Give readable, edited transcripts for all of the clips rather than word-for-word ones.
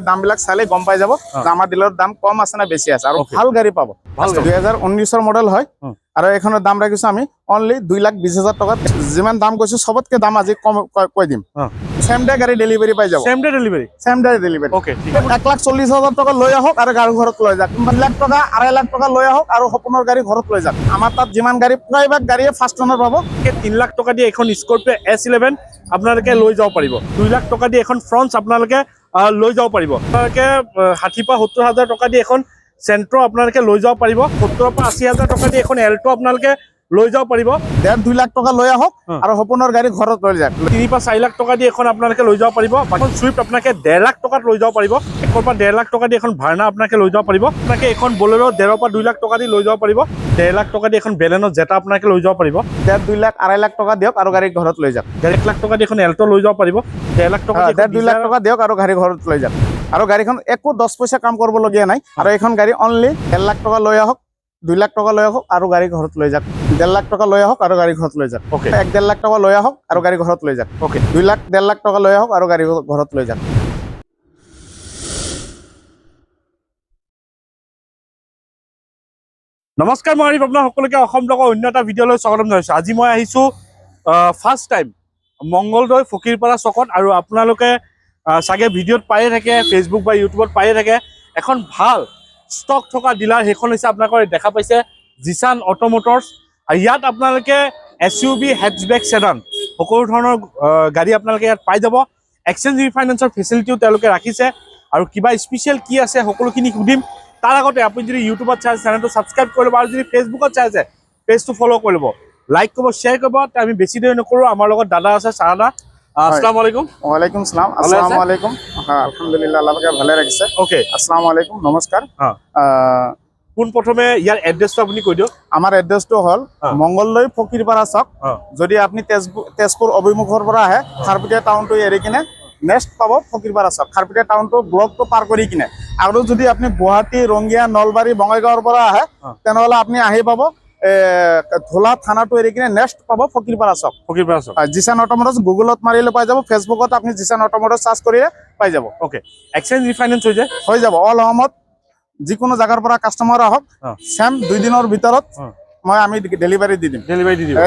দামবিলাক চালে গম পাই যাব যে আমাৰ ডিলাৰৰ দাম কম আছে না বেছি আছে আৰু ভাল গাড়ী পাব। 2019 মডেল হয় আৰু এখনৰ দাম ৰাখিছো আমি অনলি 2,20,000 টকা। যিমান দাম কৈছো সবতকে দাম আজি কম কৈ দিম। সেম ডে গাড়ী ডেলিভারি পাই যাব। সেম ডে ডেলিভারি ওকে ঠিক আছে। 1,40,000 টকা লৈ আহক আৰু গাড়ী ঘৰত লৈ যাক। 2 লাখ টকা 2.5 লাখ টকা লৈ আহক আৰু সপোনৰ গাড়ী ঘৰত লৈ যাক। আমাৰ তাত যিমান গাড়ী প্ৰায়ভাগ গাড়ীয়ে ফাৰ্ষ্ট ওনাৰ পাব। 3 লাখ টকা দিয়ে এখন স্কৰপিঅ S11 আপোনালোকে লৈ যাব পাৰিব। 2 লাখ টকা দিয়ে এখন ফ্ৰন্স আপোনালোকে লৈ যাব পাৰিব। আপোনালোকে 60 পৰা 70,000 টকা দিয়ে এখন চেন্ট্ৰ আপোনালোকে লৈ যাব পাৰিব। 70 পৰা 80,000 টকা দিয়ে এখন এল্টো আপোনালোকে লৈ যাব পাৰিব। 1.5-2 লাখ টকা লৈ আহক আৰু সপোনৰ গাড়ী ঘৰত লৈ যাক। 3 পৰা 4 লাখ টকা দিয়ে এখন আপোনালোকে লৈ যাব পাৰিব। এখন সুইফ্ট আপোনালোকে 1.5 লাখ টকাত লৈ যাব পাৰিব। 1 পৰা 1.5 লাখ টকা দি এখন ভাৰ্না আপোনালোকে লৈ যাব পাৰিব। আপোনালোকে এখন বলেৰো 1.5 পৰা 2 লাখ টকা দি লৈ যাব পাৰিব। 1.5 লাখ টকা দি এখন বেলেনো জেটা আপোনালোকে লৈ যাব পাৰিব। 1.5-2 লাখ 2.5 লাখ টকা দিয়ক আৰু গাড়ী ঘৰত লৈ যাক। 1 লাখ টকা দি এখন এল্টো লৈ যাব পাৰিব। 1.5 লাখ টকা দি 1.5-2 লাখ টকা দিয়ক আৰু গাড়ী ঘৰত লৈ যাক। আৰু গাড়ীখন একো 10 পইচা কাম কৰিবলগীয়া নাই। আৰু এখন গাড়ী অনলি 1.5 লাখ টকা লৈ আহক, 2 লাখ টকা লৈ আহক আৰু গাড়ী ঘৰত লৈ যাক। 1.5 লাখ টকা লৈ আহক আৰু গাড়ী ঘৰত লৈ যাক। ওকে 1.5 লাখ টকা লৈ আহক আৰু গাড়ী ঘৰত লৈ যাক। ওকে 2 লাখ 1.5 লাখ টকা লৈ আহক আৰু গাড়ী ঘৰত লৈ যাক। নমস্কাৰ, মই আৰিফ আপোনাৰ সকলোকে অসম ব্লগৰ অন্য এটা ভিডিঅ'লৈ স্বাগতম জনাইছোঁ। আজি মই আহিছোঁ ফাৰ্ষ্ট টাইম মংগলদৈ ফকীৰপাৰা চকত। আৰু আপোনালোকে চাগে ভিডিঅ'ত পায়ে থাকে, ফেচবুক বা ইউটিউবত পায়ে থাকে। এখন ভাল ষ্টক থকা ডিলাৰ, সেইখন হৈছে আপোনালোকৰ দেখা পাইছে জিছান অটো মটৰ্ছ। ইয়াত আপোনালোকে SUV হেটচবেক ছেডান সকলো ধৰণৰ গাড়ী আপোনালোকে ইয়াত পাই যাব। এক্সচেঞ্জ ৰিফাইনেন্সৰ ফেচিলিটিও তেওঁলোকে ৰাখিছে। আৰু কিবা স্পেচিয়েল কি আছে সকলোখিনি সুধিম। তাৰ আগতে আপুনি যদি ইউটিউবত চাই আছে চেনেলটো ছাবস্ক্ৰাইব কৰি ল'ব, আৰু যদি ফেচবুকত চাই আছে পেজটো ফ'ল' কৰি ল'ব, লাইক কৰিব, শ্বেয়াৰ কৰিব। আমি বেছি দেৰি নকৰোঁ, আমাৰ লগত দাদা আছে চাহানা। আসসালামু আলাইকুম। ওয়ালাইকুম সালাম। আসসালামু আলাইকুম। আলহামদুলিল্লাহ, আল্লাহ পাকে ভালে ৰাখিছে। ওকে, আসসালামু আলাইকুম, নমস্কাৰ। পোনপ্ৰথমে ইয়াৰ এড্ৰেছটো আপুনি কৈ দিয়ক। আমাৰ এড্ৰেছটো হ'ল মংগলদৈ ফকীৰপাৰা চক। যদি আপুনি তেজপুৰ অভিমুখৰ পৰা আহে, খাৰপিটিয়া টাউনটো এৰি কিনে নেক্সট পাব ফকীৰপাৰা চক। খাৰপিটিয়া টাউনটো ব্লকটো পাৰ কৰি কিনে। আৰু যদি আপুনি গুৱাহাটী, ৰঙিয়া, নলবাৰী, বঙাইগাঁৱৰ পৰা আহে তেনেহ'লে আপুনি আহি পাব ধোলা থানাটো এৰি কিনে নেক্সট পাব ফকীৰপাৰা চক। ফকীৰপাৰা চক জিছান অটো মটৰ্ছ গুগলত মাৰিলে পাই যাব। ফেচবুকত আপুনি জিছান অটো মটৰ্ছ চাৰ্চ কৰিলে পাই যাব। ওকে, এক্সচেঞ্জ ৰিফাইনেন্স হৈ যাব অল অসমত। যিকোনো জাগাৰ পৰা কাষ্টমাৰ আহক, চেম 2 দিনৰ ভিতৰত আমি ডেলিভাৰী দি দিম।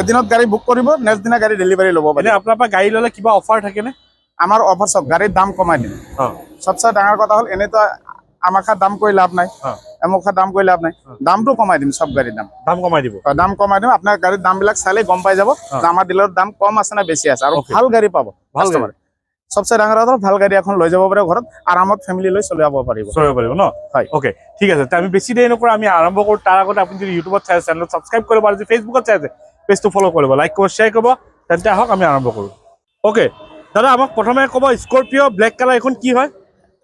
এদিনত গাড়ী বুক কৰিব, নেক্সট দিনা গাড়ী ডেলিভাৰী ল'ব পাৰিব। আপোনাৰ পৰা গাড়ী ল'লে কিবা অফাৰ থাকেনে? আমাৰ অফাৰ চব গাড়ীৰ দাম কমাই দিম। সবচে ডাঙৰ কথা হ'ল এনেতো আমাক দাম কৰি লাভ নাই, এমুখা দাম কৰি লাভ নাই, দামটো কমাই দিম। সব গাড়ীৰ দাম কমাই দিব। দাম কমাই দিম। আপোনাৰ গাড়ীৰ দামবিলাক চালে গম পাই যাব যে আমাৰ ডিলাৰৰ দাম কম আছে না বেছি আছে আৰু ভাল গাড়ী পাব। সবচে ডাঙৰ কথা ভাল গাড়ী এখন লৈ যাব পাৰে ঘৰত, আৰামত ফেমিলি লৈ চলাব পাৰিব ন? হয়, ওকে ঠিক আছে। আমি বেছি দেৰি নকৰোঁ, আমি আৰম্ভ কৰোঁ। তাৰ আগতে আপুনি যদি ইউটিউবত চাই আছে চেনেলটো ছাবস্ক্ৰাইব কৰিব, আৰু যদি ফেচবুকত চাই আছে পেজটো ফ'ল' কৰিব, লাইক কৰিব, শ্বেয়াৰ কৰিব। তেন্তে আহক আমি আৰম্ভ কৰোঁ। ওকে দাদা, আমাক প্ৰথমে ক'ব স্কৰপিঅ ব্লেক কালাৰ এখন কি হয়?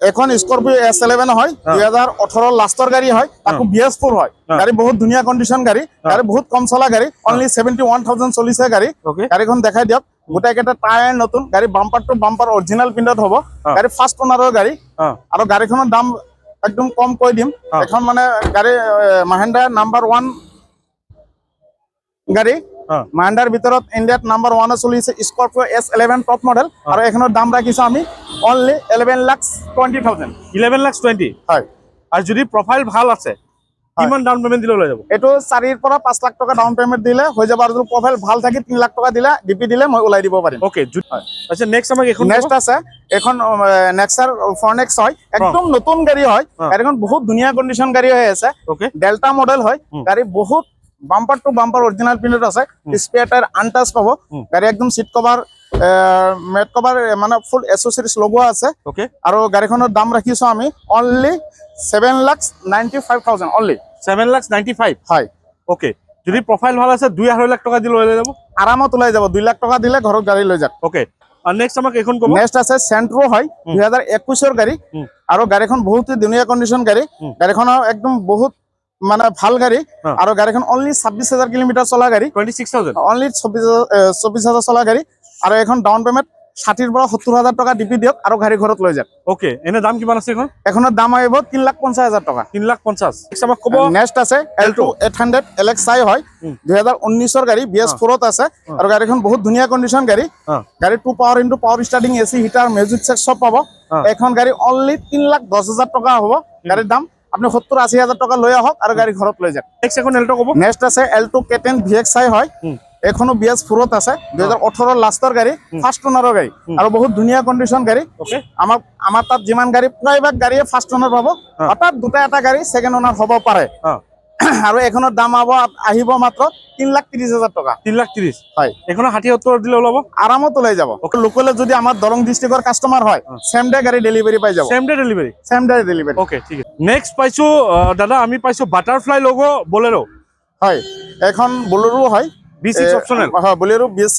এখন স্কৰপিঅ S11 হয়, 2018 লাষ্টৰ গাড়ী হয়, তাকো BS4 হয়। গাড়ী বহুত ধুনীয়া কণ্ডিশ্যন গাড়ী, গাড়ী বহুত কম চলা গাড়ী, অনলি 71,000 চলিছে গাড়ী। গাড়ীখন দেখাই দিয়ক। গোটেইকেইটা টায়াৰ নতুন, গাড়ী বাম্পাৰ টু বাম্পাৰ অৰিজিনেল প্ৰিণ্টত হ'ব। গাড়ী ফাৰ্ষ্ট ওনাৰৰ গাড়ী আৰু গাড়ীখনৰ দাম একদম কম কৈ দিম। এখন মানে গাড়ী মাহিন্দ্ৰা নাম্বাৰ 1 গাড়ী, মাহিন্দ্ৰাৰ ভিতৰত ইণ্ডিয়াত নাম্বাৰ 1 চলিছে স্কৰপিঅ S11 টপ মডেল। আৰু এখনৰ দাম ৰাখিছোঁ আমি অনলি 11,20,000। 11,20,000 হয়। আৰু যদি প্ৰফাইল ভাল আছে কিমান ডাউন পেমেণ্ট দিলে লৈ যাব? এইটো 4 পৰা 5 লাখ টকা ডাউন পেমেণ্ট দিলে হৈ যাব। আৰু যদি প্ৰফাইল ভাল থাকে 3 লাখ টকা দিলে ডিপি দিলে মই ওলাই দিব পাৰিম। ওকে, আচ্ছা নেক্সট আমাক এখন নেক্সট আছে এখন নেক্সাৰ ফৰনেক্স হয়, একদম নতুন গাড়ী হয়। গাড়ীখন বহুত ধুনীয়া কণ্ডিশ্যন গাড়ী হৈ আছে। ডেল্টা মডেল হয়। গাড়ী বহুত বাম্পাৰ টু বাম্পাৰ অৰিজিনেল প্ৰিণ্টত আছে। স্পেয়াৰ টায়াৰ আনটাচ পাব। গাড়ী একদম চিট কভাৰ, মেট কভাৰ মানে ফুল এচেছৰিজ লগোৱা আছে। আৰু গাড়ীখনৰ দাম ৰাখিছোঁ আমি অনলি 7,95,000 অনলি। 7,95,000 হয়। ওকে, যদি প্ৰফাইল ভাল আছে 2-2.5 লাখ টকা দিলে লৈ যাব আৰামত ওলাই যাব। 2 লাখ টকা দিলে ঘৰত গাড়ী লৈ যাক। ওকে, আৰু নেক্সট আমাক এইখন ক'ব। নেক্সট আছে চেন্ট্ৰ হয়, 2021ৰ গাড়ী। আৰু গাড়ীখন বহুত ধুনীয়া কণ্ডিশ্যন গাড়ী। গাড়ীখনৰ একদম বহুত মানে ভাল গাড়ী। আৰু গাড়ীখন অনলি 26,000 কিলোমিটাৰ চলা গাড়ী। 26,000 অনলি 24,000 চলা গাড়ী। আৰু এখন ডাউন পেমেণ্ট 60 পৰা 70,000 টকা ডিপি দিয়ক আৰু গাড়ী ঘৰত লৈ যাওক। ওকে, এনে দাম কিমান আছে এখন? এখনৰ দাম আহিব 3,50,000 টকা। 3,50,000। নেক্সট আমাক ক'ব নেক্সট আছে L2 800 LXi হয়, 2019 গাড়ী, BS4 ত আছে আৰু গাড়ীখন বহুত ধুনীয়া কন্ডিশন গাড়ী। গাড়ী 2 power into power starting, AC heater, music check সব পাব। এখন গাড়ী অনলি 3,10,000 টকা হ'ব গাড়ীৰ দাম। আপনি 70-80,000 টকা লৈ আহক আৰু গাড়ী ঘৰত লৈ যাওক। নেক্সট এখন L2 ক'ব। নেক্সট আছে L2 K10 VXi হয়, এখনো BS4 ত আছে, 2018 লাষ্টৰ গাড়ী, ফাৰ্স্ট ওনাৰৰ গাড়ী আৰু বহুত ধুনীয়া কন্ডিশন গাড়ী। ওকে, আমাৰ তাত যিমান গাড়ী প্ৰায়ভাগ গাড়ীয়ে ফাৰ্স্ট ওনাৰ পাব, অৰ্থাৎ দুটা এটা গাড়ী ছেকেণ্ড ওনাৰ হ'ব পাৰে। আৰু এখনৰ দাম আহিব মাত্ৰ 3,30,000 টকা। 3,30,000 হয়। এখনো 60-70 দিলে ওলাব, আৰামত ওলাই যাব। লোকেলে যদি আমাৰ দৰং ডিষ্ট্ৰিক্টৰ কাষ্টমাৰ হয়, সেম ডে গাড়ী ডেলিভাৰী পাই যাব। Same day delivery. Same day delivery. Okay, ঠিক আছে। নেক্সট পাইছো দাদা, আমি পাইছো বাটাৰফ্লাই লোগো বলেৰো। হয়, এখন বলেৰো হয়, B6 অপচনেল। হয়, বলেৰো B6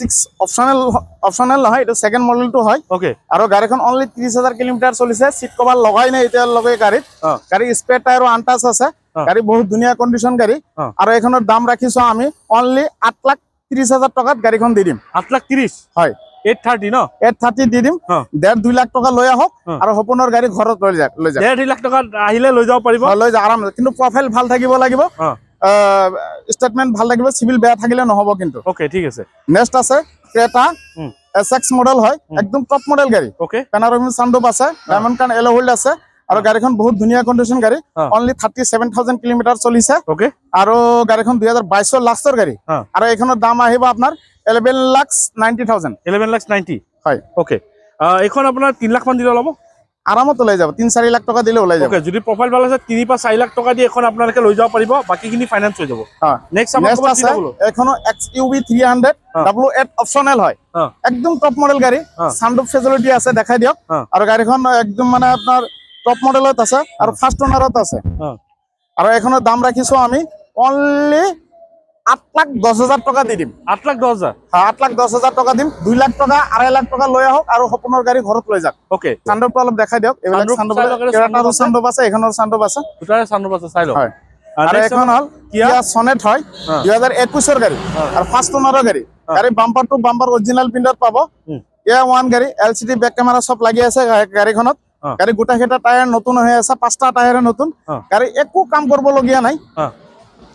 অপচনেল নহয়, এইটো সেকেন্ড মডেলটো হয়। ওকে, আৰু গাড়ীখন অনলি 30,000 কিলোমিটাৰ চলিছে, সিট কভাৰ লগাই নাই এতিয়ালৈকে গাড়ীত। গাড়ী স্পেয়াৰ টায়াৰো আনটাচ আছে, গাড়ী বহুত ধুনীয়া কন্ডিশন গাড়ী। আৰু এখনৰ দাম ৰাখিছো আমি অনলি 8,30,000 টকাত গাড়ীখন দি দিম। 8,30,000। হয়, 830 ন? 830 দি দিম। 1.5-2 লাখ টকা লৈ আহক আৰু সপোনৰ গাড়ী ঘৰত লৈ যাওক। 1.5-2 লাখ টকা আহিলে লৈ যাব পাৰিব। লৈ যা আৰাম, কিন্তু প্ৰফাইল ভাল থাকিব লাগিব, স্টেটমেন্ট ভাল লাগিব, সিভিল বেয়া থাকিলে নহব কিন্তু। ওকে, ঠিক আছে। নেক্সট আছে ক্ৰেটা SX মডেল হয়, একদম টপ মডেল গাড়ী। ওকে, পেনাৰোমিক সানৰুফ আছে, ডায়মন্ড কাৰ্ড এলো হুইল আছে আৰু গাড়ীখন বহুত ধুনীয়া কন্ডিশন গাড়ী। অনলি 37,000 কিলোমিটাৰ চলিছে ওকে, আৰু গাড়ীখন 2022 লাষ্টৰ গাড়ী। আৰু এইখনৰ দাম আহিব আপোনাৰ 11,90,000। 11,90,000। হয়, ওকে, এইখন আপোনাৰ 3 লাখ মান দিলে ওলাব। আৰামত ওলাই যাব, 3-4 লাখ টকা দিলে ওলাই যাব। ওকে, যদি প্ৰফাইল ভাল আছে 3-4 লাখ টকা দি এখন আপোনালোকে লৈ যাব পাৰিব, বাকীখিনি ফাইনেন্স হৈ যাব। নেক্সট আছে এখনো XUV 300 W8 অপচনেল হয়, একদম টপ মডেল গাড়ী, সানরুফ ফেসিলিটি আছে, দেখাই দিয়ক। আৰু গাড়ীখন একদম মানে আপোনাৰ টপ মডেলত আছে আৰু ফাৰ্স্ট ওনাৰত আছে। আৰু এখনৰ দাম ৰাখিছো আমি অনলি 8,10,000 টকা দি দিম। 8,10,000। 8,10,000 টকা দিম। 2 লাখ টকা 2.5 লাখ টকা লৈ আহক আৰু সপোনৰ গাড়ী ঘৰত লৈ যাওক। ওকে, সানৰুফটো অলপ দেখাই দিয়ক। এইবিলাক সানৰুফ আছে, এখনৰ সানৰুফ আছে, দুটাৰে সানৰুফ আছে, চাই লওক। হয়। আৰু এখন হল কিয়া সনেট হয়, 2021 গাড়ী আৰু ফাৰ্স্ট ওনাৰৰ গাড়ী। গাড়ী বাম্পাৰ টু বাম্পাৰ অৰিজিনাল প্ৰিন্টত পাব। A1 গাড়ী, LCD বেক কেমেৰা সব লাগি আছে গাড়ীখনত। গাড়ী গোটা কেইটা টায়াৰ নতুন হৈ আছে, 5টা টায়াৰে নতুন। গাড়ী একো কাম কৰিবলগীয়া নাই।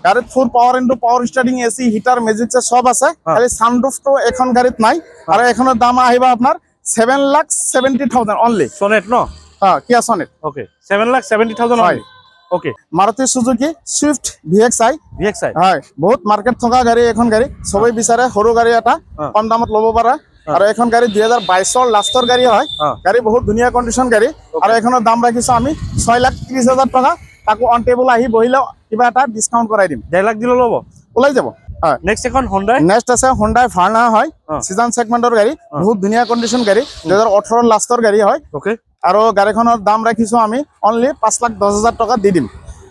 গাড়ীত full power into power starting, AC heater, music সব আছে, খালি সানৰুফটো এখন গাড়ীত নাই। আৰু এখনৰ দাম আহিব আপোনাৰ 7,70,000 অনলি। সনেট ন? কিয়া সনেট। ওকে, 7,70,000 হয়। Okay, Maruti Suzuki Swift VXi হয়, বহুত মাৰ্কেট থকা গাড়ী। এখন গাড়ী সবাই বিচাৰে, সৰু গাড়ী এটা কম দামত ল'ব পাৰা। আৰু এখন গাড়ী 2022 লাষ্টৰ গাড়ী হয়, গাড়ী বহুত ধুনীয়া কন্ডিশন গাড়ী। আৰু এখনৰ দাম ৰাখিছো আমি 6,30,000 টকা। তাকো অন টেবুল আহি বহিলে কিবা এটা ডিসকাউন্ট কৰাই দিম। 1.5 লাখ দিলে ল'ব, ওলাই যাব। হয়, নেক্সট এখন হোন্ডাই। নেক্সট আছে হোন্ডাই ভাৰ্না হয়, সিজন সেগমেন্টৰ গাড়ী, বহুত ধুনীয়া কন্ডিশন গাড়ী, 2018 লাষ্টৰ গাড়ী হয়। ওকে, আৰু গাড়ীখনৰ দাম ৰাখিছো আমি অনলি 5,10,000 টকা দি দিম।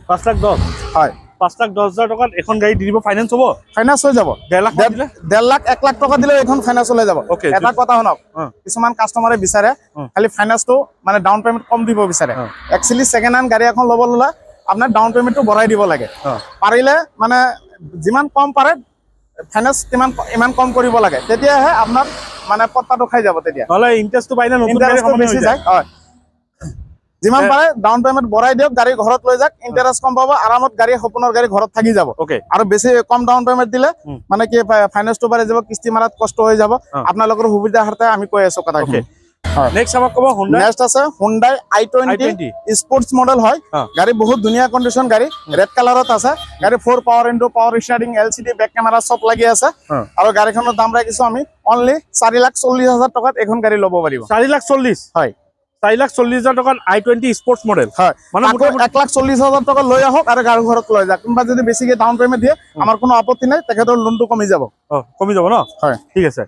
5,10,000। হয়, 5,10,000 টকাত এখন গাড়ী দি দিব, ফাইনেন্স হ'ব। ফাইনান্স হৈ যাব। 1.5 লাখ দিলে 1.5 লাখ 1 লাখ টকা দিলে এখন ফাইনান্স ওলাই যাব। Okay, এটা কথা শুনক, কিছুমান কাষ্টমাৰে বিচাৰে খালি ফাইনান্সটো মানে ডাউন পেমেন্ট কম দিব বিচাৰে। একচুয়ালি সেকেন্ড হ্যান্ড গাড়ী এখন ল'ব ল'লে আপোনাৰ ডাউন পেমেন্টটো বঢ়াই দিব লাগে। পাৰিলে মানে যিমান কম পাৰে ফাইনান্স ইমান কম কৰিব লাগে, তেতিয়াহে আপোনাৰ মানে পত্তাটো খাই যাব। তেতিয়া নহলে ইন্টাৰেস্টটো পাইলে নতুন গাড়ী ইন্টাৰেস্টটো বেছি যায়। হয়, যিমান পাৰে ডাউন পেমেন্ট বঢ়াই দিয়ক, গাড়ী ঘৰত লৈ যাওক, ইন্টাৰেস্ট কম পাব, আৰামত গাড়ী সপোনৰ গাড়ী ঘৰত থাকি যাব। ওকে, আৰু বেছি কম ডাউন পেমেন্ট দিলে মানে কি ফাইনান্সটো বাঢ়ি যাব, কিস্তি মাৰাত কষ্ট হৈ যাব। আপোনালোকৰ সুবিধাৰ্থে আমি কৈ আছো কথাখিনি। নেক্সট আমাক ক'ব হোন্ডা। নেক্সট আছে হুন্ডাই i20 স্পোর্টস মডেল হয়, গাড়ী বহুত ধুনীয়া কন্ডিশন গাড়ী, রেড কালাৰত আছে। গাড়ী 4 power into power starting, LCD back camera সব লাগি আছে। আৰু গাড়ীখনৰ দাম ৰাখিছো আমি অনলি 4,40,000 টকাত এখন গাড়ী ল'ব পাৰিব। 4,40,000। হয়, 4,40,000 টকাত i20 স্পোর্টস মডেল। হয়, মানে আকৌ 1,40,000 টকা লৈ আহক আৰু গাড়ী ঘৰত লৈ যাওক। কোনোবা যদি বেছিকে ডাউন পেমেন্ট দিয়ে আমাৰ কোনো আপত্তি নাই, তেখেতৰ লোনটো কমি যাব। কমি যাব ন? হয়, ঠিক আছে।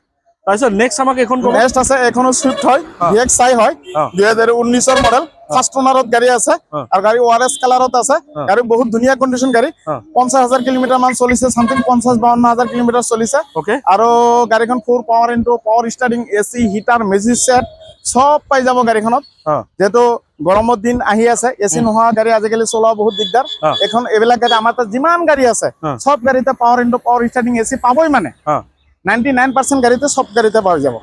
তাৰপিছত নেক্সট আমাক এখন ক'ব। নেক্সট আছে এখনো সুইফট হয়, VXi হয়, 2019 মডেল, ফার্স্ট ওনাৰত গাড়ী আছে আৰু গাড়ী ওয়াৰেস কালাৰত আছে। গাড়ী বহুত ধুনীয়া কন্ডিশন গাড়ী, 50,000 কিলোমিটাৰ মান চলিছে, সামথিং 50-52,000 কিলোমিটাৰ চলিছে। ওকে, আৰু গাড়ীখন 4 power into power starting, AC heater, music set সব পাই যাব গাড়ীখনত। যেহেতু গৰমৰ দিন আহি আছে, AC নোহোৱা গাড়ী আজিকালি চলোৱা বহুত দিগদাৰ। এখন এইবিলাক গাড়ী আমাৰ তাত যিমান গাড়ী আছে সব গাড়ীতে power into power starting, AC পাবই। মানে 99% গাড়ীতে সব গাড়ীতে পাওয়া যাব।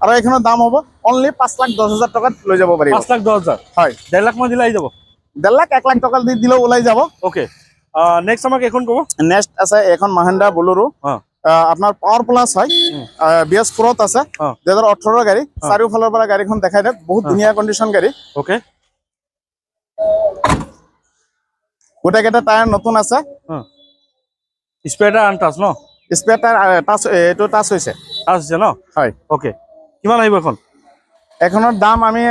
আৰু এইখনৰ দাম হ'ব অনলি 5,10,000 টকাত লৈ যাব পাৰিব 5,10,000 হয় 1.5 লাখ মান দিলে আহি যাব 1.5 লাখ 1 লাখ টকা দি দিলেও ওলাই যাব ওকে নেক্সট আমাক এখন ক'ব নেক্সট আছে এখন মাহিন্দ্ৰা বলেৰো আপনাৰ পাওয়াৰ প্লাস হয় বিএস প্ৰোত আছে 2018 গাড়ি চাৰিওফালৰ পৰা গাড়ীখন দেখাই দিয়ক বহুত ধুনীয়া কন্ডিশন গাড়ী ওকে গোটেইকেইটা টায়াৰ নতুন আছে স্পেয়াৰটা আনটাচ ন স্পেয়াৰ টায়াৰ টাচ এইটো টাচ হৈছে টাচ হৈছে ন হয় ওকে কিমান আহিব এখন এখনৰ দাম আমি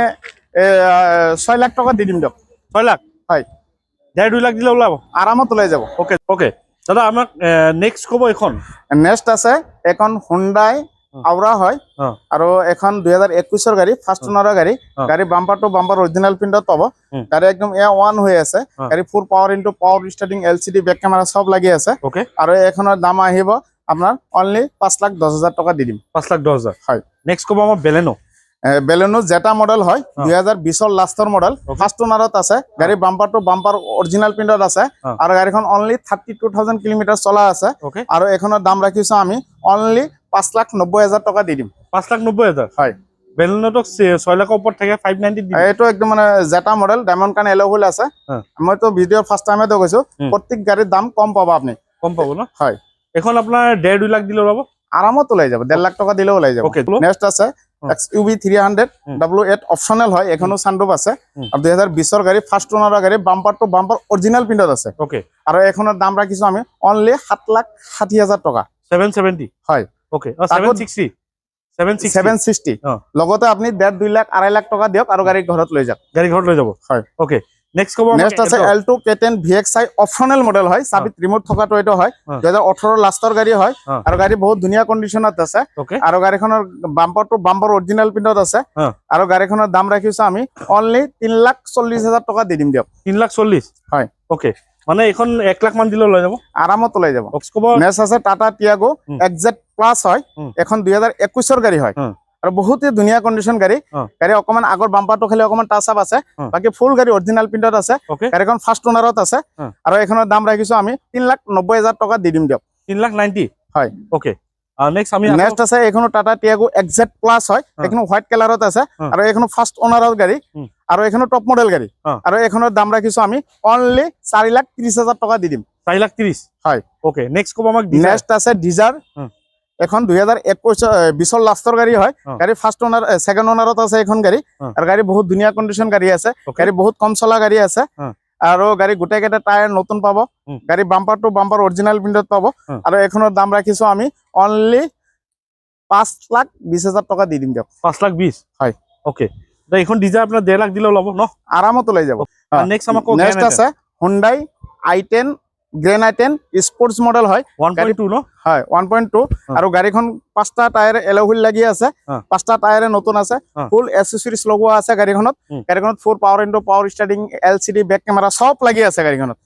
6 লাখ টকা দি দিম দিয়ক 6 লাখ হয় 1.5-2 লাখ দিলে ওলাব আৰামত ওলাই যাব ওকে ওকে দাদা আমাক নেক্সট ক'ব এখন নেক্সট আছে এখন হুন্ডাই আউৰা হয় আৰু এখন 2021 গাড়ী ফাৰ্ষ্ট ওনাৰৰ গাড়ী গাড়ী বাম্পাৰ টু বাম্পাৰ অৰিজিনাল প্ৰিন্টত পাব গাড়ী একদম A1 হৈ আছে গাড়ী full power into power starting LCD back camera সব লাগি আছে ওকে আৰু এখনৰ দাম আহিব আপোনাৰ অনলি 5,10,000 টকা দি দিম 5,10,000 হয় নেক্সট ক'ব আমাৰ বেলেনো বেলেনো জেটা মডেল হয় 2020 লাষ্টৰ মডেল ফাৰ্ষ্ট ওনাৰত আছে গাড়ী বাম্পাৰ টু বাম্পাৰ অৰিজিনাল প্ৰিন্টত আছে আৰু গাড়ীখন অনলি 32,000 কিলোমিটাৰ চলা আছে আৰু এখনৰ দাম ৰাখিছো আমি অনলি 5,90,000 টকা দি দিম 5,90,000 হয় বেলেনোটো 6 লাখৰ ওপৰত থাকে 590 দিম এইটো একদম মানে জেটা মডেল ডায়মণ্ড কান এলো হুইল আছে মইতো ভিডিঅ ফাৰ্ষ্ট টাইমে কৈছো প্ৰত্যেক গাড়ীৰ দাম কম পাব আপনি কম পাব ন হয় এখন আপোনাৰ 1.5-2 লাখ দিলে ওলাব আৰামত ওলাই যাব 1.5 লাখ টকা দিলে ওলাই যাব নেক্সট আছে XUV 300 W8 অপশনাল হয় এখনো সানরুফ আছে আর 2020 গাড়ী ফার্স্ট ওনাৰৰ গাড়ী বাম্পাৰ টু বাম্পাৰ অৰিজিনাল প্ৰিন্টত আছে ওকে আৰু এখনৰ দাম ৰাখিছো আমি অনলি 7,60,000 টকা 770 হয় ওকে 760 760 লগতে আপনি 1.5-2 লাখ 2.5 লাখ টকা দিয়ক আৰু গাড়ী ঘৰত লৈ যাওক হয় ওকে নেক্সট ক'ব নেক্সট আছে L2 K10 VXI optional model হয় চাবিত রিমোট থকাটো এটো হয় 2018 লাষ্টৰ গাড়ী হয় আৰু গাড়ী বহুত ধুনীয়া কন্ডিশনত আছে আৰু গাড়ীখনৰ বাম্পাৰ টু বাম্পাৰ অৰিজিনাল প্ৰিন্টত আছে আৰু গাড়ীখনৰ দাম ৰাখিছো আমি অনলি 3,40,000 টকা দি দিম দিয়ক 3,40,000 হয় ওকে মানে এখন 1 লাখ মান দিলে লৈ যাব আৰামত ওলাই যাব নেক্সট আছে টাটা টিয়াগো XZ প্লাস হয় এখন 2021 গাড়ী হয় আৰু বহুতে ধুনীয়া কন্ডিশন গাড়ী গাড়ী অকমান আগৰ বাম্পাৰটো খালি অকমান টাচ আপ আছে বাকি ফুল গাড়ী অৰিজিনাল প্ৰিন্টত আছে গাড়ীখন ফাৰ্ষ্ট ওনাৰত আছে আৰু এখনৰ দাম ৰাখিছো আমি 3,90,000 টকা দি দিম দিয়ক 3,90,000 হয় ওকে নেক্সট আমি নেক্সট আছে এখনো টাটা টিয়াগো XZ প্লাস হয় এখনো হোয়াইট কালাৰত আছে আৰু এখনো ফাৰ্ষ্ট ওনাৰৰ গাড়ী আৰু এখনো টপ মডেল গাড়ী আৰু এখনৰ দাম ৰাখিছো আমি অনলি 4,30,000 টকা দি দিম 4,30,000 হয় ওকে নেক্সট ক'ব আমাক নেক্সট আছে ডিজাৰ এখন 2021 লাষ্টৰ গাড়ী হয় গাড়ী ফাৰ্ষ্ট ওনাৰ সেকেন্ড ওনাৰত আছে এখন গাড়ী আৰু গাড়ী বহুত ধুনীয়া কন্ডিশন গাড়ী আছে গাড়ী বহুত কম চলা গাড়ী আছে আৰু গাড়ী গোটেইকেইটা টায়াৰ নতুন পাব গাড়ী বাম্পাৰ টু বাম্পাৰ অৰিজিনাল প্ৰিন্টত পাব আৰু এখনৰ দাম ৰাখিছো আমি অনলি 5,20,000 টকা দি দিম দিয়ক 5,20,000 হয় ওকে এইখন ডিজাৰ আপোনাৰ 1.5 লাখ দিলে ওলাব ন আৰামত ওলাই যাব নেক্সট আমাক নেক্সট আছে Hyundai i10 grand i10 sports model হয় 1.2 ন হয় 1.2 আৰু গাড়ীখন পাঁচটা টায়াৰ এলো হুইল লাগি আছে পাঁচটা টায়াৰে নতুন আছে ফুল এসেসৰিজ লগোৱা আছে গাড়ীখনত full power into power starting LCD back camera সব লাগি আছে গাড়ীখনত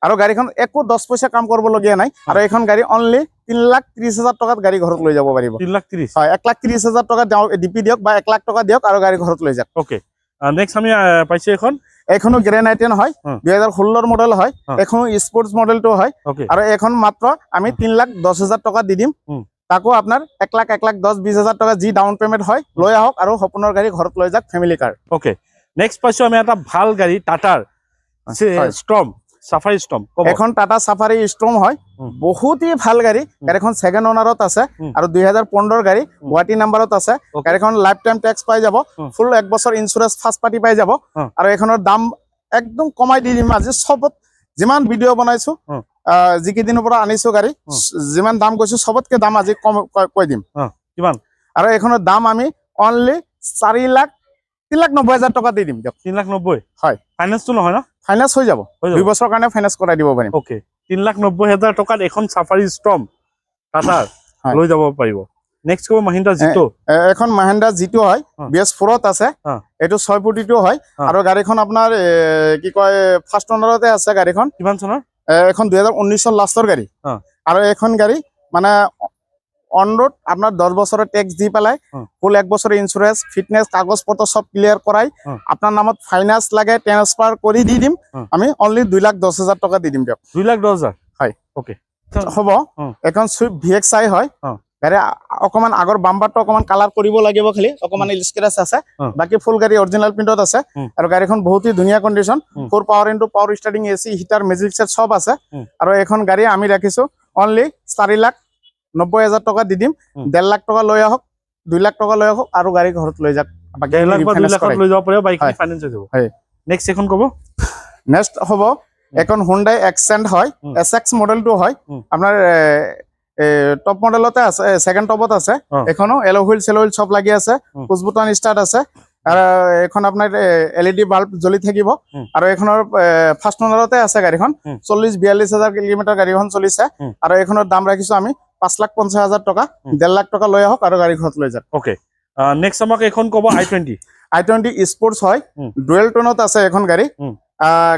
আৰু গাড়ীখন একো 10 পইচা কাম কৰিব লগিয়া নাই আৰু এখন গাড়ী অনলি 3,30,000 টকাত গাড়ী ঘৰত লৈ যাব পাৰিব 3,30,000 হয় 1,30,000 টকা ডিপি দিয়ক বা 1 লাখ টকা দিয়ক আৰু গাড়ী ঘৰত লৈ যাওক ওকে নেক্সট আমি পাইছো এখনো গ্ৰেন i10 হয় 2016 মডেল হয় এখনো স্পোৰ্টস মডেলটো হয় আৰু এখন মাত্ৰ আমি 3,10,000 টকা দি দিম তাকো আপোনাৰ 1,10,20,000 টকা যি ডাউন পেমেন্ট হয় লৈ আহক আৰু সপোনৰ গাড়ী ঘৰত লৈ যাওক ফ্যামিলি কাৰ ওকে নেক্সট পাইছো আমি এটা ভাল গাড়ী টাটাৰ ষ্টৰ্ম সাফাৰি ষ্টৰ্ম এখন টাটা সাফাৰি ষ্টৰ্ম হয় বহুতই ভাল গাড়ী গাড়ীখন সেকেন্ড ওনাৰত আছে আৰু 2015 গাড়ী গুৱাহাটী নাম্বাৰত আছে গাড়ীখন লাইফ টাইম ট্যাক্স পাই যাব ফুল 1 বছৰ ইন্স্যুৰেন্স ফাৰ্স্ট পাৰ্টি পাই যাব আৰু এখনৰ দাম একদম কমাই দি দিম আজি সবত যিমান ভিডিও বনাইছো যিকেইদিনৰ পৰা আনিছো গাড়ী যিমান দাম কৈছো সবতকে দাম আজি কম কৈ দিম কিমান আৰু এখনৰ দাম আমি অনলি 3,90,000 টকা দি দিম 3,90,000 হয় ফাইনান্সটো নহয় ন ফাইনান্স হৈ যাব 2 বছৰ কাৰণে ফাইনান্স কৰাই দিব পাৰিম ওকে 3,90,000 টকাত এখন সাফাৰি ষ্টৰ্ম টাটাৰ লৈ যাব পাৰিব নেক্সট ক'ব মহিন্দ্ৰা জিটো এখন মহিন্দ্ৰা জিটো হয় BS4 ত আছে এটো 6 ফুটিটো হয় আৰু গাড়ীখন আপোনাৰ কি কয় ফাৰ্ষ্ট ওনাৰতে আছে গাড়ীখন কিমান চনৰ এখন 2019 লাষ্টৰ গাড়ী আৰু এখন গাড়ী মানে অন রোড আপনার 10 বছরের ট্যাক্স দি পেলায় ফুল 1 বছরের ইন্স্যুরেন্স ফিটনেস কাগজপত্র সব ক্লিয়ার করাই আপনার নামত ফাইনান্স লাগে ট্রান্সফার করে দি দিম আমি অনলি 2,10,000 টাকা দি দিম দিয়ক 2,10,000 হয় ওকে হব এখন সুইফট VXI হয় গাড়ী অকমান আগৰ বাম্পাৰটো অকমান কালাৰ কৰিব লাগিব, খালি অকমান স্ক্ৰেচ আছে, বাকি ফুল গাড়ী অৰিজিনেল প্ৰিন্টত আছে। আৰু গাড়ীখন বহুতেই ধুনীয়া condition, 4 power into power starting AC heater magic set সব আছে। আৰু এখন গাড়ী আমি ৰাখিছো অনলি 4,90,000 টকা দি দিম। 1.5 লাখ টকা লৈ আহক, 2 লাখ টকা লৈ আহক আৰু গাড়ী ঘৰত লৈ যাওক। 1.5 লাখ বা 2 লাখত লৈ যাব পাৰিব, বাইকখিনি ফাইনেন্স হৈ যাব। নেক্সট এখন ক'ব। নেক্সট হ'ব এখন হুন্ডাই এক্সেন্ট হয়, এসএক্স মডেলটো হয় আপোনাৰ টপ মডেলতে আছে, সেকেন্ড টপত আছে। এখনো এলো হুইল সেলো হুইল সব লাগি আছে, পুশ বুটান স্টার্ট আছে। আর এখন আপনার এলইডি বাল্ব জ্বলি থাকিব। আর এখনৰ ফাৰ্স্ট ওনাৰতে আছে গাড়ীখন, 40-42,000 কিলোমিটাৰ গাড়ীখন চলিছে। আৰ এখনৰ দাম রাখিছো আমি 5,50,000 টকা। 1.5 লাখ টকা লৈ আহক আৰু গাড়ী ঘৰত লৈ যাওক। ওকে, নেক্সট আমাক এখন ক'ব i20। i20 স্পোর্টস হয়, ডুয়েল টোনত আছে এখন গাড়ী।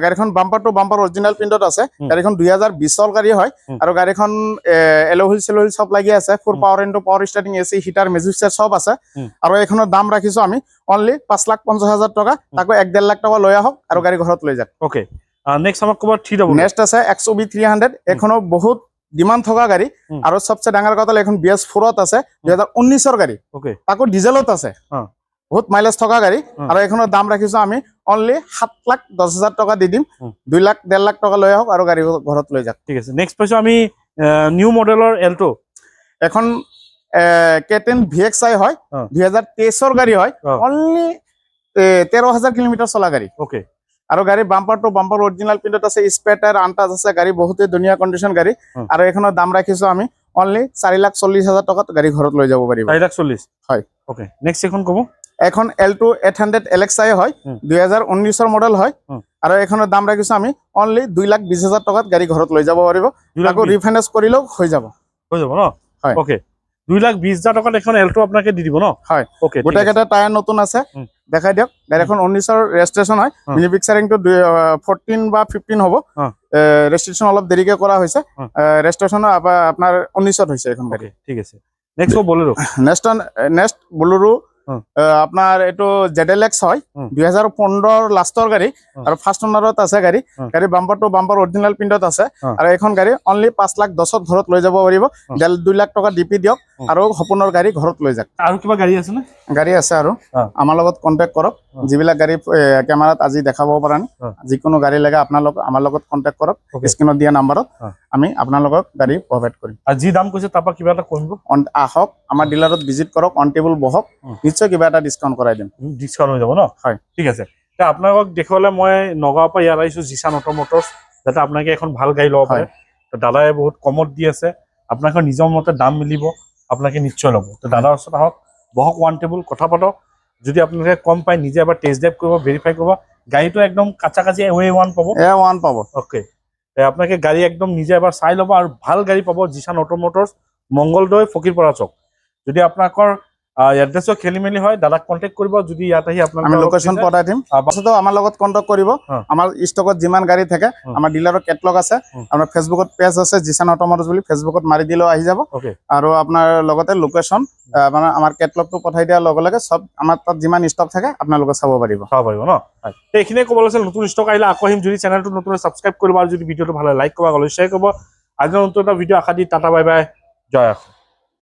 গাড়ীখন বাম্পাৰ টু বাম্পাৰ অৰিজিনেল প্ৰিন্টত আছে। গাড়ীখন 2020 গাড়ী হয় আৰু গাড়ীখন এলো হুইল সেলো হুইল সব লাগি আছে। 4 power into power starting AC heater magic set সব আছে। আৰু এখনৰ দাম ৰাখিছো আমি অনলি 5,50,000 টকা। তাকো 1.5 লাখ টকা লৈ আহক আৰু গাড়ী ঘৰত লৈ যাওক। ওকে, নেক্সট আমাক ক'ব 300। নেক্সট আছে XUV 300। এখনো বহুত ডিমান্ড থকা গাড়ী আৰু সবচে ডাঙৰ কথা এখন BS4ত আছে, 2019 গাড়ী। ওকে, তাকো ডিজেলত আছে, বহুত মাইলেজ থকা গাড়ী। আৰু এখনৰ দাম ৰাখিছো আমি অনলি 7,10,000 টকা দি দিম। 2 লাখ 1.5 লাখ টকা লৈ আহক আৰু গাড়ী ঘৰত লৈ যাওক। ঠিক আছে, নেক্সট পাইছো আমি নিউ মডেলৰ এল্টো। এখন K10 VXI হয়, 2023 গাড়ী হয়। অনলি 13,000 কিলোমিটাৰ চলা গাড়ী। ওকে, আৰু গাড়ী বাম্পাৰ টু বাম্পাৰ অৰিজিনেল প্ৰিন্টত আছে, স্পেয়াৰ টায়াৰ আনটাচ আছে। গাড়ী বহুতে ধুনীয়া কণ্ডিশ্যন গাড়ী। আৰু এখনৰ দাম ৰাখিছো আমি অনলি 4,40,000 টকাত গাড়ী ঘৰত লৈ যাব পাৰিব। 4,40,000 হয়। ওকে, নেক্সট এখন ক'ব। এখন L2 800 LXI হয়, 2019 মডেল হয়। আৰু এখনৰ দাম ৰাখিছো আমি অনলি 2,20,000 টকাত গাড়ী ঘৰত লৈ যাব পাৰিব। আকৌ ৰিফাইনেন্স কৰিলেও হৈ যাব ন? হয়। ওকে, 2,20,000 টকাত এখন এল্টো আপোনাকে দি দিব ন? হয়। ওকে, গোটেইকেইটা টায়াৰ নতুন আছে, দেখাই দিয়ক। গাড়ীখন 19 ৰেজিষ্ট্ৰেশ্যন হয়। মিনিফিক্সাৰিংটো 14 বা 15 হ'ব। ৰেজিষ্ট্ৰেশ্যন অলপ দেৰিকে কৰা হৈছে। ৰেজিষ্ট্ৰেশ্যন আপোনাৰ 19ত হৈছে এখন গাড়ী। ঠিক আছে, নেক্সট বলেৰো। নেক্সট বলেৰো আপনাৰ এইটো ZLX হয়, 2015 লাস্টৰ গাড়ী আৰু ফাৰ্স্ট ওনাৰত আছে গাড়ী। গাড়ী বাম্পাৰ টু বাম্পাৰ অৰিজিনেল প্ৰিন্টত আছে। আৰু এখন গাড়ী অনলি 5,10,000 ঘৰত লৈ যাব পাৰিব। 2 লাখ টকা ডিপি দিয়ক আৰু সপোনৰ গাড়ী ঘৰত লৈ যাওক। আৰু কিবা গাড়ী আছে নে? গাড়ী আছে আৰু আমাৰ লগত কন্টেক্ট কৰক। যিবিলাক গাড়ী কেমেৰাত আজি দেখাব পৰা নাই, যিকোনো গাড়ী লাগে আপোনালোক আমাৰ লগত কন্টেক্ট কৰক। স্ক্ৰীনত দিয়া নাম্বাৰত আমি আপোনালোকক গাড়ী প্ৰভাইড কৰিম। আৰু যি দাম কৈছে তাৰপৰা কিবা এটা কৰিব। আহক, আমাৰ ডিলাৰত ভিজিট কৰক, অন টেবুল বহক, নিশ্চয় কিবা এটা ডিছকাউণ্ট কৰাই দিম। ডিছকাউণ্ট হৈ যাব ন? হয়, ঠিক আছে। এতিয়া আপোনালোকক দেখুৱালে মই নগাঁৱৰ পৰা ইয়াত আহিছোঁ, জিছান অটো মটৰ্ছ, যাতে আপোনালোকে এখন ভাল গাড়ী ল'ব পাৰে। দাদাই বহুত কমত দি আছে, আপোনালোকৰ নিজৰ মতে দাম মিলিব, আপোনালোকে নিশ্চয় ল'ব। তো দাদাৰ ওচৰত আহক, বহক, ওৱান টেবুল কথা পাতক। যদি আপোনালোকে কম পায় নিজে এবাৰ টেষ্ট ড্ৰাইভ কৰিব, ভেৰিফাই কৰিব। গাড়ীটো একদম কাচা কাচি A1 পাব। A1 পাব। ওকে, আপোনালোকে গাড়ী একদম নিজে এবাৰ চাই ল'ব আৰু ভাল গাড়ী পাব। জিছান অটো মটৰ্ছ, মংগলদৈ, ফকীৰপাৰা চক। যদি আপোনালোকৰ এড্ৰেছৰ খেলি মেলি হয়, দাদাক কণ্টেক্ট কৰিব। যদি ইয়াত আহি আমি লোকেশ্যন পঠাই দিম। পাছতো আমাৰ লগত কণ্টেক্ট কৰিব। আমাৰ ষ্টকত যিমান গাড়ী থাকে, আমাৰ ডিলাৰৰ কেটলগ আছে। আমাৰ ফেচবুকত পেজ আছে জিছান অটো মটৰ্ছ বুলি, ফেচবুকত মাৰি দিলেও আহি যাব। আৰু আপোনাৰ লগতে লোকেশ্যন মানে আমাৰ কেটলগটো পঠাই দিয়াৰ লগে লগে চব আমাৰ তাত যিমান ষ্টক থাকে আপোনালোকে চাব পাৰিব ন? এইখিনিয়ে ক'ব লাগিছিল। নতুন ষ্টক আহিলে আকৌ আহিম। যদি চেনেলটো নতুন ছাবস্ক্ৰাইব কৰিব আৰু যদি ভিডিঅ'টো ভাল লাগে লাইক কৰিব, শ্বেয়াৰ কৰিব। আজিৰ নতুন এটা ভিডিঅ' আশা দি টাটা বাই বাই, জয় অসম।